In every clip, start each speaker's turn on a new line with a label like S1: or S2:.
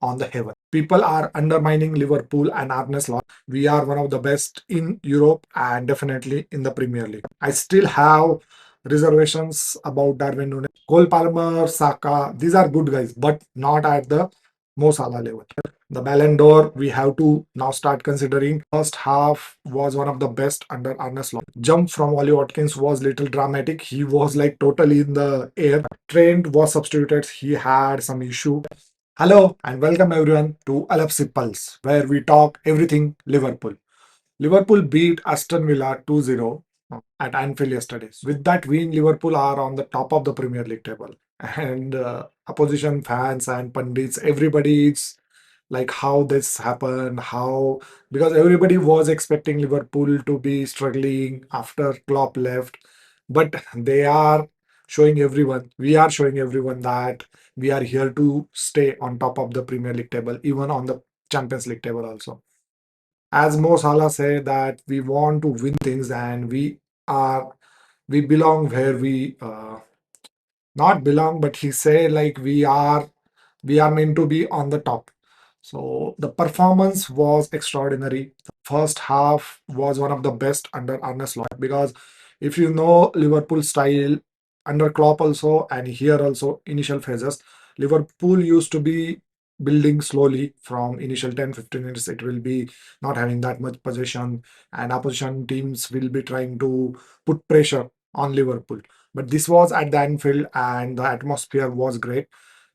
S1: on the heaven. People are undermining Liverpool and Arne Slot. We are one of the best in Europe and definitely in the Premier League. I still have reservations about Darwin Nunes, Cole Palmer, Saka. These are good guys, but not at the Mo Salah level. The Ballon d'Or, we have to now start considering. First half was one of the best under Arne Slot. Jump from Ollie Watkins was little dramatic. He was like totally in the air. Trent was substituted. He had some issue. Hello and welcome everyone to L.F.C Pulse, where we talk everything Liverpool. Liverpool beat Aston Villa 2-0 at Anfield yesterday. With that win, Liverpool are on the top of the Premier League table. And opposition fans and pundits, everybody is like how this happened, how because everybody was expecting Liverpool to be struggling after Klopp left, but they are showing everyone, we are showing everyone that we are here to stay on top of the Premier League table, even on the Champions League table also. As Mo Salah said that we want to win things and are we belong where we not belong, but he said like we are meant to be on the top. So the performance was extraordinary. The first half was one of the best under Arne Slot because if you know Liverpool style under Klopp also and here also initial phases, Liverpool used to be building slowly from initial 10-15 minutes. It will be not having that much possession and opposition teams will be trying to put pressure on Liverpool. But this was at the Anfield and the atmosphere was great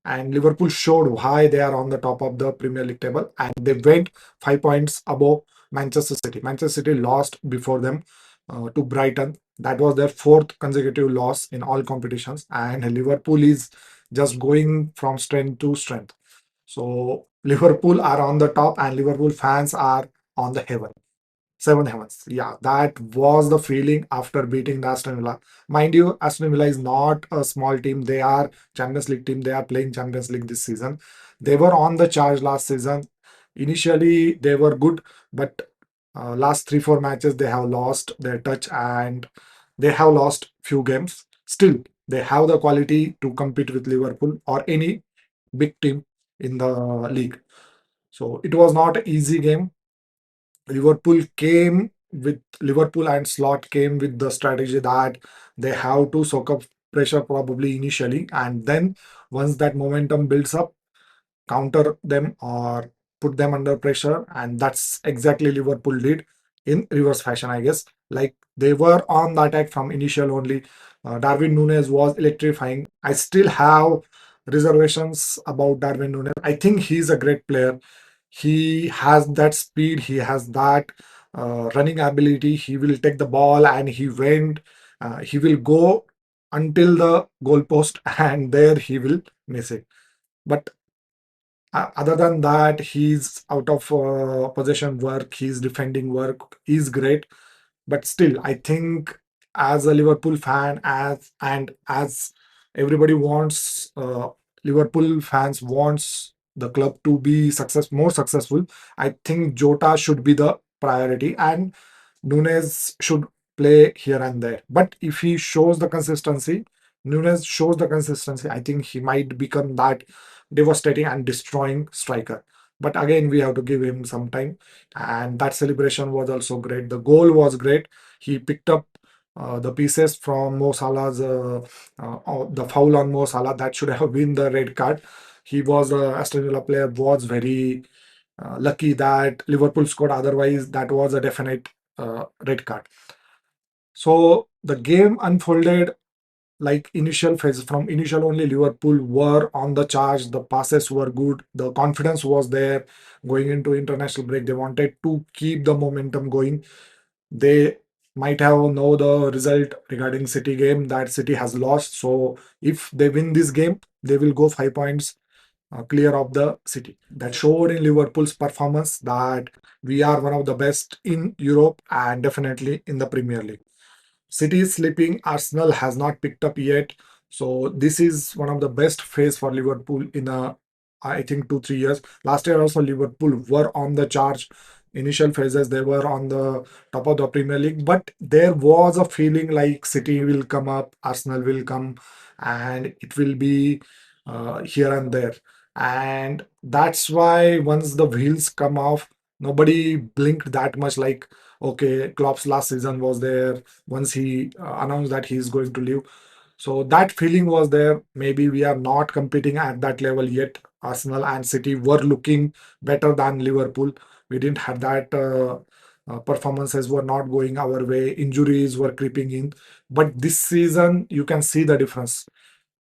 S1: and Liverpool showed why they are on the top of the Premier League table and they went 5 points above Manchester City. Manchester City lost before them to Brighton. That was their fourth consecutive loss in all competitions and Liverpool is just going from strength to strength. So Liverpool are on the top and Liverpool fans are on the heaven. Seven heavens. Yeah, that was the feeling after beating the Aston Villa. Mind you, Aston Villa is not a small team. They are Champions League team. They are playing Champions League this season. They were on the charge last season. Initially, they were good, but last 3-4 matches they have lost their touch and they have lost few games. Still, they have the quality to compete with Liverpool or any big team in the league. So it was not an easy game. Liverpool and Slot came with the strategy that they have to soak up pressure probably initially, and then once that momentum builds up, counter them or put them under pressure, and that's exactly Liverpool did in reverse fashion, I guess. Like they were on the attack from initial only. Darwin Nunes was electrifying. I still have reservations about Darwin Nunes. I think he's a great player. He has that speed, he has that running ability. He will take the ball and he will go until the goalpost and there he will miss it. But other than that, he's out of possession work, his defending work is great. But still, I think as a Liverpool fan, as everybody wants, Liverpool fans wants the club to be more successful. I think Jota should be the priority, and Nunes should play here and there. But if he shows the consistency, Nunes shows the consistency, I think he might become that devastating and destroying striker. But again, we have to give him some time. And that celebration was also great. The goal was great. He picked up the pieces from Mo Salah's the foul on Mo Salah that should have been the red card. He was Aston Villa player was very lucky that Liverpool scored. Otherwise, that was a definite red card. So the game unfolded like initial phase. From initial only, Liverpool were on the charge, the passes were good, the confidence was there. Going into international break, they wanted to keep the momentum going. They might have know the result regarding City game that City has lost, so if they win this game they will go 5 points clear of the City. That showed in Liverpool's performance that we are one of the best in Europe and definitely in the Premier League. City is sleeping. Arsenal has not picked up yet. So this is one of the best phase for Liverpool in I think 2-3 years. Last year also Liverpool were on the charge. Initial phases they were on the top of the Premier League, but there was a feeling like City will come up, Arsenal will come, and it will be here and there. And that's why once the wheels come off, nobody blinked that much. Like, okay, Klopp's last season was there once he announced that he's going to leave. So that feeling was there. Maybe we are not competing at that level yet. Arsenal and City were looking better than Liverpool. We didn't have that. Performances were not going our way. Injuries were creeping in. But this season, you can see the difference.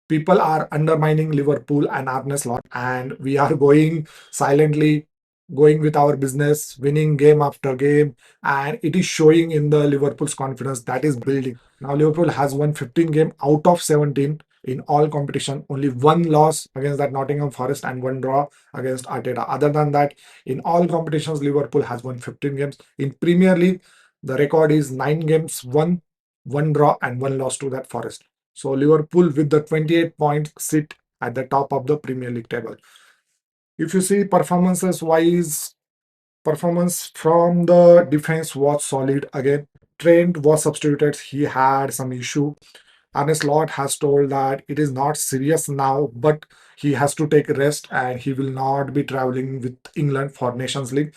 S1: People are undermining Liverpool and Arne Slot, and we are going silently, going with our business, winning game after game, and it is showing in the Liverpool's confidence that is building. Now Liverpool has won 15 game out of 17 in all competition. Only one loss against that Nottingham Forest and one draw against Arteta. Other than that, in all competitions, Liverpool has won 15 games. In Premier League, the record is 9 games won, one draw, and one loss to that Forest. So Liverpool with the 28 points sit at the top of the Premier League table. If you see performances wise, performance from the defense was solid again. Trent was substituted. He had some issue. Arne Slot has told that it is not serious now, but he has to take rest and he will not be traveling with England for Nations League.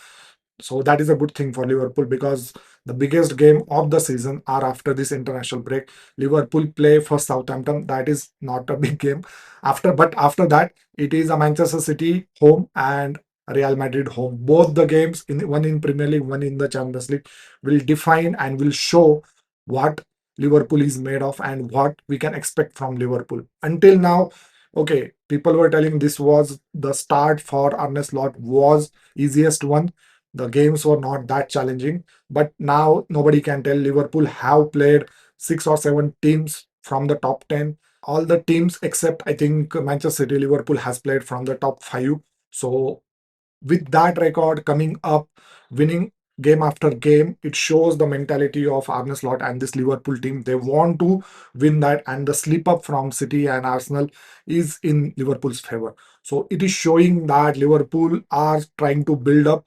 S1: So that is a good thing for Liverpool because the biggest game of the season are after this international break. Liverpool play for Southampton. That is not a big game. After that, it is a Manchester City home and Real Madrid home. Both the games, in one in Premier League, one in the Champions League, will define and will show what Liverpool is made of and what we can expect from Liverpool. Until now, okay, people were telling this was the start for Arne Slot was easiest one. The games were not that challenging, but now nobody can tell. Liverpool have played 6 or 7 teams from the top 10. All the teams except I think Manchester City, Liverpool has played from the top 5. So with that record coming up, winning game after game, it shows the mentality of Arne Slot and this Liverpool team. They want to win that, and the slip up from City and Arsenal is in Liverpool's favor. So it is showing that Liverpool are trying to build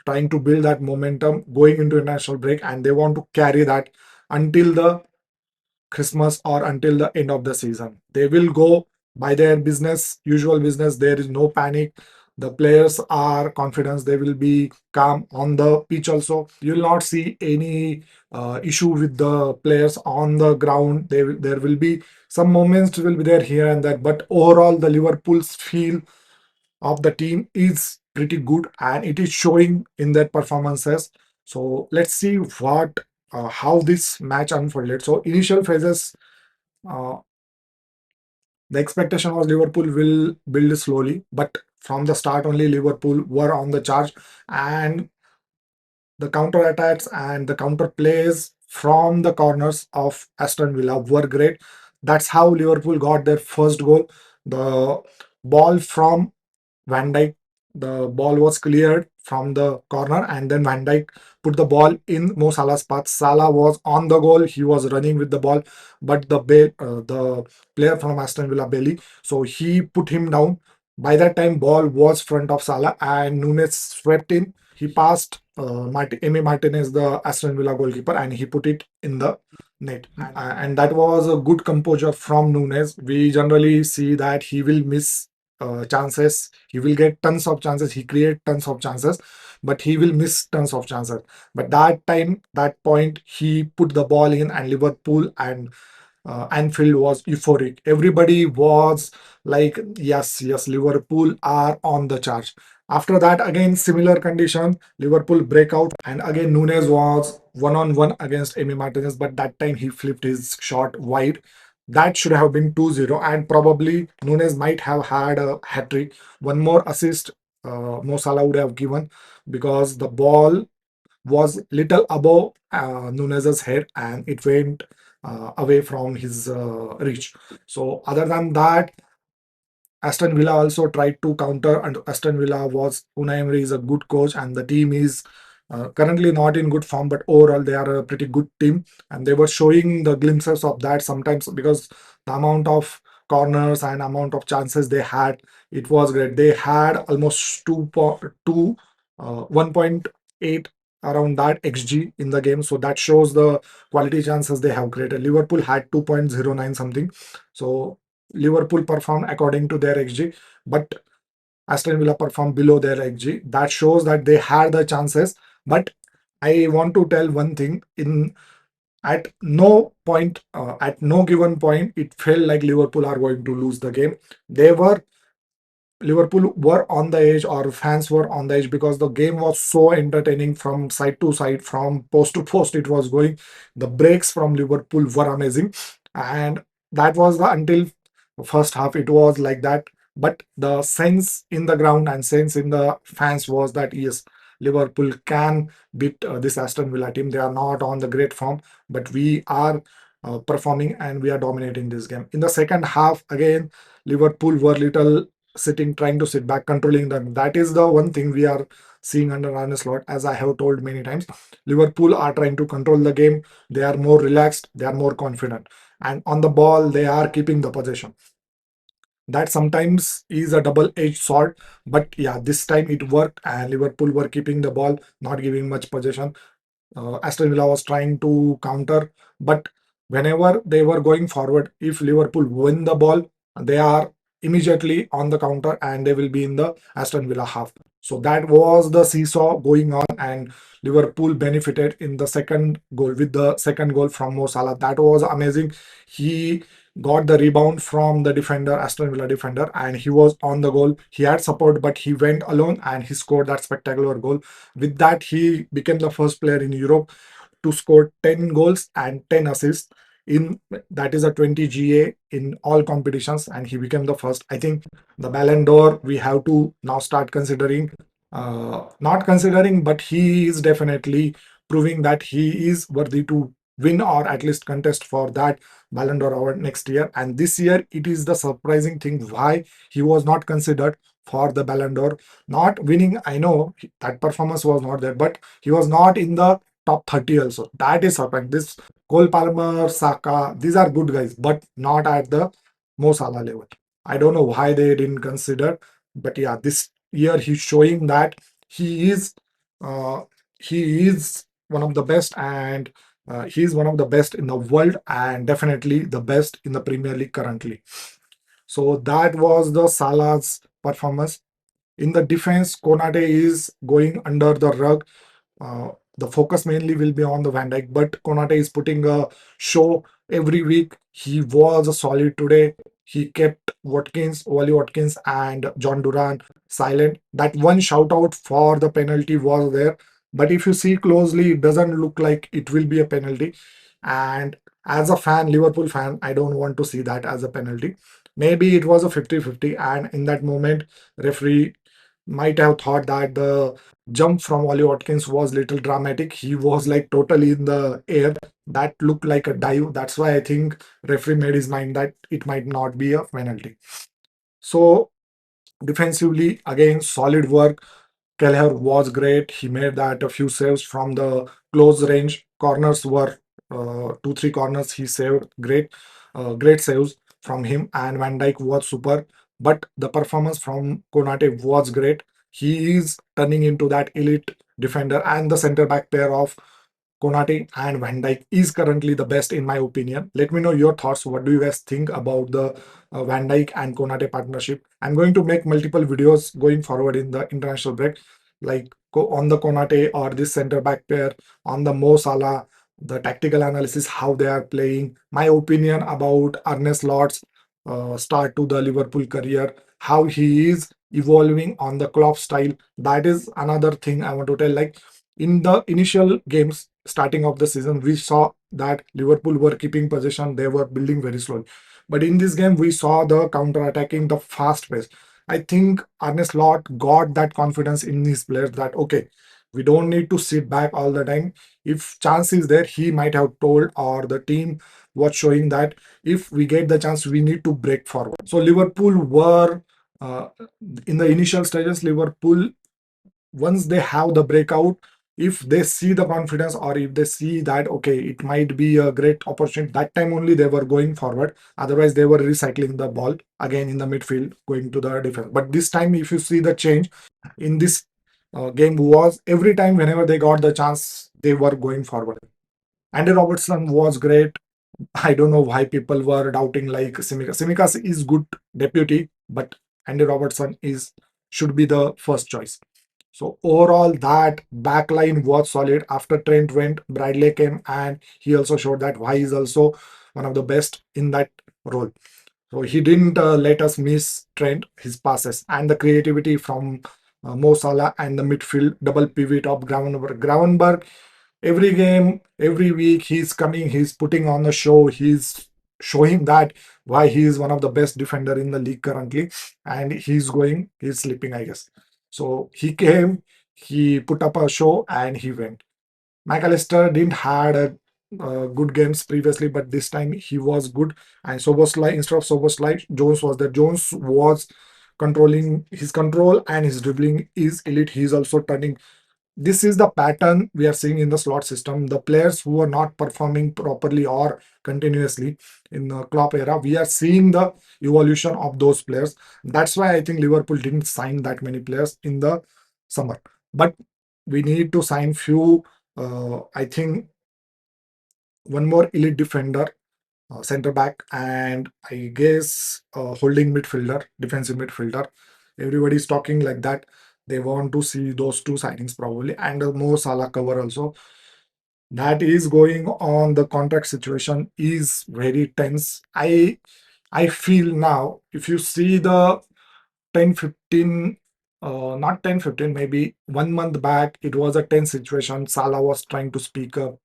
S1: that momentum going into international break, and they want to carry that until the Christmas or until the end of the season. They will go by their business, usual business. There is no panic. The players are confident. They will be calm on the pitch also. You will not see any issue with the players on the ground. There will be some moments will be there here and there, but overall the Liverpool's feel of the team is pretty good and it is showing in their performances. So let's see what how this match unfolded. So initial phases, uh, the expectation was Liverpool will build slowly, but from the start only Liverpool were on the charge, and the counter attacks and the counter plays from the corners of Aston Villa were great. That's how Liverpool got their first goal. The ball from Van Dijk, the ball was cleared from the corner, and then Van Dijk put the ball in Mo Salah's path. Salah was on the goal; he was running with the ball, but the player from Aston Villa, Bailey, so he put him down. By that time, ball was front of Salah, and Nunes swept in. He passed Emi Martinez, the Aston Villa goalkeeper, and he put it in the net. And that was a good composure from Nunes. We generally see that he will miss chances. He will get tons of chances. He create tons of chances, but he will miss tons of chances. But that time, that point, he put the ball in, and Liverpool and Anfield was euphoric. Everybody was like, yes, yes, Liverpool are on the charge. After that, again, similar condition, Liverpool break out, and again, Nunes was one on one against Emi Martinez, but that time he flipped his shot wide. That should have been 2-0, and probably Nunes might have had a hat trick. One more assist Mo Salah would have given because the ball was little above Nunez's head and it went away from his reach. So other than that, Aston Villa also tried to counter, and Aston Villa was Unai Emery is a good coach, and the team is currently not in good form, but overall they are a pretty good team, and they were showing the glimpses of that sometimes because the amount of corners and amount of chances they had, it was great. They had almost 1.8 around that xg in the game, so that shows the quality chances they have created. Liverpool had 2.09 something, so Liverpool performed according to their XG, but Aston Villa performed below their XG. That shows that they had the chances. But I want to tell one thing: in at no point, at no given point, it felt like Liverpool are going to lose the game. They were Liverpool were on the edge, or fans were on the edge, because the game was so entertaining from side to side, from post to post. It was going. The breaks from Liverpool were amazing, and that was the until first half. It was like that, but the sense in the ground and sense in the fans was that yes, Liverpool can beat this Aston Villa team. They are not on the great form, but we are performing and we are dominating this game. In the second half, again, Liverpool were little sitting, trying to sit back, controlling them. That is the one thing we are seeing under Arne Slot. As I have told many times, Liverpool are trying to control the game. They are more relaxed. They are more confident, and on the ball, they are keeping the possession. That sometimes is a double-edged sword, but yeah, this time it worked, and Liverpool were keeping the ball, not giving much possession. Aston Villa was trying to counter, but whenever they were going forward, if Liverpool win the ball, they are immediately on the counter and they will be in the Aston Villa half. So that was the seesaw going on, and Liverpool benefited in the second goal with the second goal from Mo Salah. That was amazing. He got the rebound from the defender, Aston Villa defender, and he was on the goal. He had support, but he went alone and he scored that spectacular goal. With that, he became the first player in Europe to score 10 goals and 10 assists in, that is a 20 GA in all competitions, and he became the first. I think the Ballon d'Or we have to now start considering, not considering, but he is definitely proving that he is worthy to win or at least contest for that Ballon d'Or award next year. And this year, it is the surprising thing why he was not considered for the Ballon d'Or. Not winning, I know that performance was not there, but he was not in the top 30 also. That is surprising. This Cole Palmer, Saka, these are good guys, but not at the Mo Salah level. I don't know why they didn't consider, but yeah, this year he's showing that he is uh, he is one of the best, and he's one of the best in the world, and definitely the best in the Premier League currently. So that was the Salah's performance. In the defense, Konate is going under the rug. The focus mainly will be on the Van Dijk, but Konate is putting a show every week. He was solid today. He kept Watkins, Wally Watkins, and John Duran silent. That one shout out for the penalty was there, but if you see closely, it doesn't look like it will be a penalty. And as a fan, Liverpool fan, I don't want to see that as a penalty. Maybe it was a 50-50, and in that moment, referee might have thought that the jump from Ollie Watkins was little dramatic. He was like totally in the air. That looked like a dive. That's why I think referee made his mind that it might not be a penalty. So defensively, again, solid work. Kelleher was great. He made that a few saves from the close range. Corners were two, three corners he saved. Great saves from him. And Van Dijk was super. But the performance from Konate was great. He is turning into that elite defender, and the center back pair of Konate and Van Dijk is currently the best in my opinion. Let me know your thoughts. What do you guys think about the Van Dijk and Konate partnership? I'm going to make multiple videos going forward in the international break, like on the Konate or this center back pair, on the Mo Salah, the tactical analysis, how they are playing, my opinion about Arne Slot's start to the Liverpool career, how he is evolving on the Klopp style. That is another thing I want to tell. Like in the initial games, starting of the season, we saw that Liverpool were keeping possession, they were building very slowly. But in this game, we saw the counter attacking, the fast pace. I think Arne Slot got that confidence in his players that okay, we don't need to sit back all the time. If chance is there, he might have told, or the team was showing that if we get the chance, we need to break forward. So Liverpool were uh, in the initial stages. Liverpool, once they have the breakout, if they see the confidence, or if they see that okay, it might be a great opportunity, that time only they were going forward. Otherwise they were recycling the ball again in the midfield, going to the defense. But this time, if you see the change in this game, was every time whenever they got the chance, they were going forward. Andy Robertson was great. I don't know why people were doubting like Simicas. Simicas is good deputy, but Andy Robertson is should be the first choice. So overall, that backline was solid. After Trent went, Bradley came, and he also showed that why he's also one of the best in that role. So he didn't let us miss Trent, his passes, and the creativity from Mo Salah and the midfield double pivot of Gravenberg. Gravenberg, every game, every week, he's coming, he's putting on the show, he's showing that why he is one of the best defender in the league currently, and he's sleeping, I guess. So he came, he put up a show, and he went. McAllister didn't had a good games previously, but this time he was good. And Soboslai, instead of Soboslai, Jones was there. Jones was controlling his control and his dribbling is elite. He's also turning. This is the pattern we are seeing in the slot system. The players who are not performing properly or continuously in the Klopp era, we are seeing the evolution of those players. That's why I think Liverpool didn't sign that many players in the summer. But we need to sign few. I think one more elite defender, center back, and I guess holding midfielder, defensive midfielder. Everybody's talking like that. They want to see those two signings probably, and more Salah cover also. That is going on. The contract situation is very tense. I feel now, if you see the 10 15, not 10 15, maybe 1 month back, it was a tense situation. Salah was trying to speak up,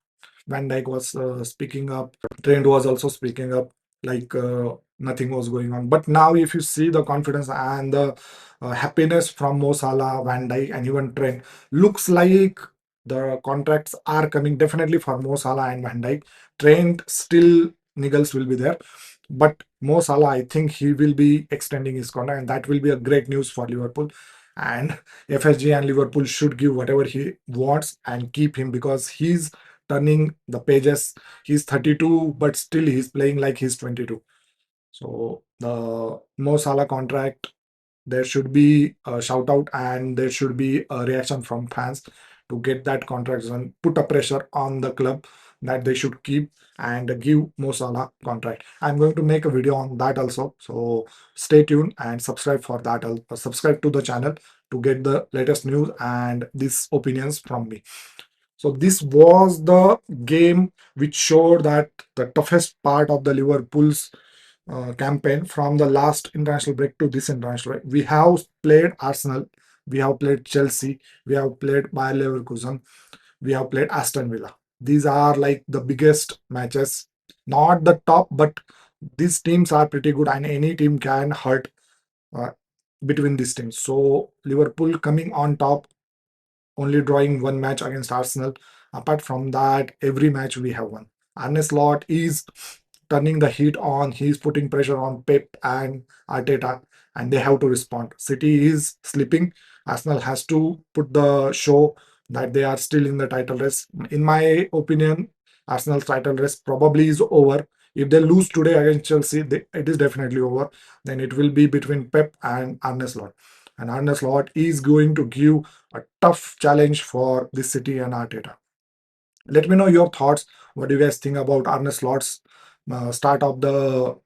S1: Van Dijk was speaking up, Trent was also speaking up, like nothing was going on. But now, if you see the confidence and the happiness from Mo Salah, Van Dijk, and even Trent, looks like the contracts are coming definitely for Mo Salah and Van Dijk. Trent still niggles will be there, but Mo Salah, I think he will be extending his contract, and that will be a great news for Liverpool. And FSG and Liverpool should give whatever he wants and keep him because he's turning the pages. He's 32, but still he's playing like he's 22. So the Mo Salah contract, there should be a shout out and there should be a reaction from fans to get that contract and put a pressure on the club that they should keep and give Mo Salah contract. I'm going to make a video on that also. So stay tuned and subscribe for that. Subscribe to the channel to get the latest news and these opinions from me. So this was the game which showed that the toughest part of the Liverpool's campaign from the last international break to this international break. We have played Arsenal, we have played Chelsea, we have played Bayer Leverkusen, we have played Aston Villa. These are like the biggest matches, not the top, but these teams are pretty good, and any team can hurt uh, between these teams. So Liverpool coming on top, only drawing one match against Arsenal. Apart from that, every match we have won. Arne Slot is turning the heat on. He's putting pressure on Pep and Arteta, and they have to respond. City is sleeping. Arsenal has to put the show that they are still in the title race. In my opinion, Arsenal's title race probably is over. If they lose today against Chelsea, it is definitely over. Then it will be between Pep and Arne Slot. And Arne Slot is going to give a tough challenge for this City and Arteta. Let me know your thoughts. What do you guys think about Arne Slot's start of the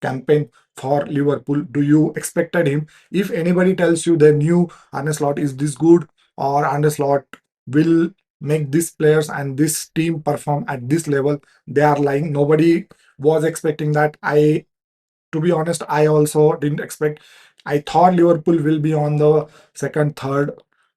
S1: campaign for Liverpool? Do you expected him? If anybody tells you they knew Arne Slot is this good or Arne Slot will make these players and this team perform at this level, they are lying. Nobody was expecting that. To be honest, I also didn't expect. I thought Liverpool will be on the second, third,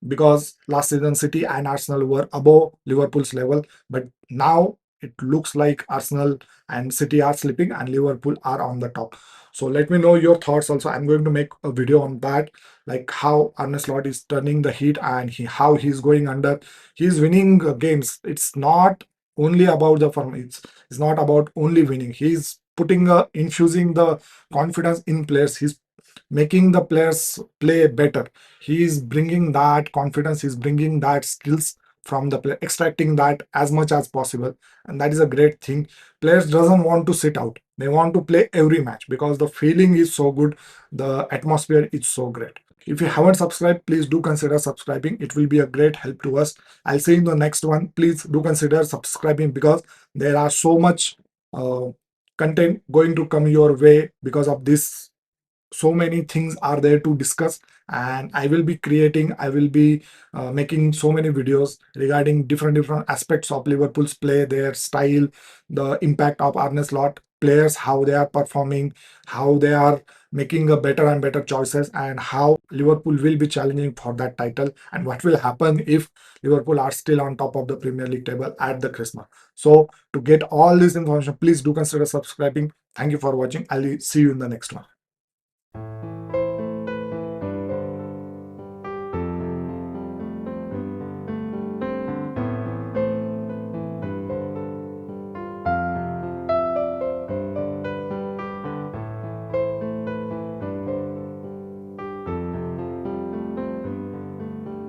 S1: because last season City and Arsenal were above Liverpool's level. But now it looks like Arsenal and City are slipping and Liverpool are on the top. So let me know your thoughts also. I'm going to make a video on that, like how Arne Slot is turning the heat and how he's going under. He's winning games. It's not only about the form. It's not about only winning. He's putting infusing the confidence in players. He's making the players play better. He's bringing that confidence. He's bringing that skills from the player, extracting that as much as possible, and that is a great thing. Players doesn't want to sit out. They want to play every match because the feeling is so good. The atmosphere is so great. If you haven't subscribed, please do consider subscribing. It will be a great help to us. I'll see you in the next one. Please do consider subscribing because there are so much uh, content going to come your way because of this. So many things are there to discuss and I will be making so many videos regarding different aspects of Liverpool's play, their style, the impact of Arne Slot players, how they are performing, how they are making a better and better choices, and how Liverpool will be challenging for that title, and what will happen if Liverpool are still on top of the Premier League table at the Christmas. So to get all this information, please do consider subscribing. Thank you for watching. I'll see you in the next one.